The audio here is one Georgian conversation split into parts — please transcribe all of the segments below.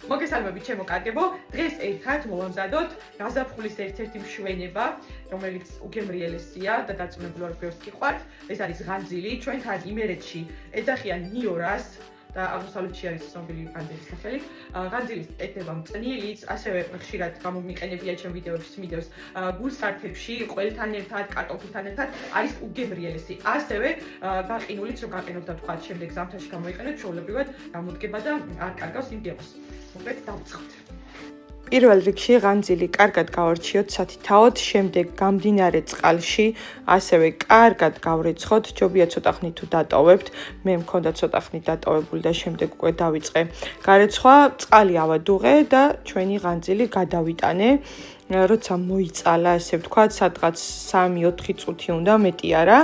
მოგესალმებით ჩემო კარგებო, დღეს ერთად მოვამზადოთ გაზაფხულის ერთ-ერთი მშვენება, რომელიც უგემრიელესია და დაწუნებული ვარ ბევრს გიყვართ. ეს არის ღანძილი, ჩვენთან იმერეთში ეძახიან ნიორას და აღმოსავლეთში არის ცნობილი ღანძილის სახელი. ღანძილის ეტება მწნილიც, ასევე ხშირად გამომიყენებია ჩემ ვიდეოებში გულსართებში, ყველთან ერთად, კარტოფილთან ერთად არის უგემრიელესი. ასევე გაყინულიც რომ გაყინოთ და თქვა შემდეგ ზამთარში გამოიყენოთ, ჩვეულებრივად გამოდგება და არ კარგავს იმ გემოს. მოკლედ დავწყოთ. პირველ რიგში ღანძილი კარგად გავარჩიოთ სათითაოდ, შემდეგ გამდინარე წყალში, ასევე კარგად გავრეცხოთ, ჯობია ცოტა ხნით თუ დატოვებთ. მე მქონდა ცოტა ხნით დატოვებული და შემდეგ უკვე დავიწყე გარეცხვა, წყალი ავადუღე და ჩვენი ღანძილი გადავიტანე. როცა მოიწალა, ესე ვთქვათ, სადღაც 3-4 წუთი უნდა, მეტი არა.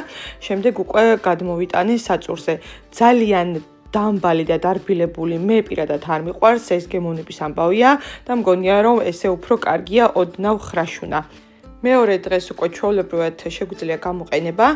შემდეგ უკვე გადმოვიტანე საწურზე. ძალიან დამბალი და დარბილებული მე პირადად არ მიყვარს, ეს გემოვნების ამბავია და მგონია რომ ესე უფრო კარგია ოდნავ ხრაშუნა. მეორე დღეს უკვე ჩვეულებრივად შეგვიძლია გამოყენება,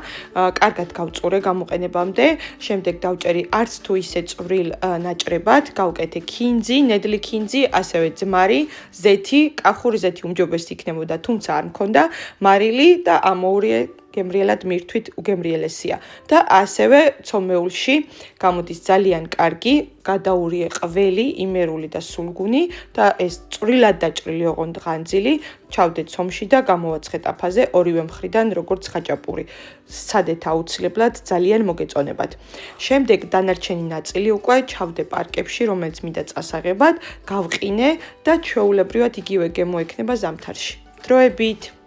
კარგად გავწურე გამოყენებამდე, შემდეგ დავჭერი არც თუ ისე წვრილ ნაჭრებად, გავკეთე ქინძი, ნედლი ქინძი, ასევე ძმარი, ზეთი, კახური ზეთი უმჯობესი იქნებოდა, თუმცა არ მქონდა, მარილი და ამოურია გემრიელად მირთვით უგემრიელესია და ასევე ცომეულში გამოდის ძალიან კარგი გადაურიე ყველი, იმერული და სულგუნი და ეს წვრილად დაჭრილი ოღონდ ღანძილი ჩავდეთ ცომში და გამოვაცხე ტაფაზე ორივე მხრიდან როგორც ხაჭაპური. სცადეთ აუცილებლად ძალიან მოგეწონებათ. შემდეგ დანარჩენი ნაწილი უკვე ჩავდე პარკებში, რომელიც მინდა წასაღებად, გავყინე და ჩვეულებრივად იგივე გემო ექნება ზამთარში. დროებით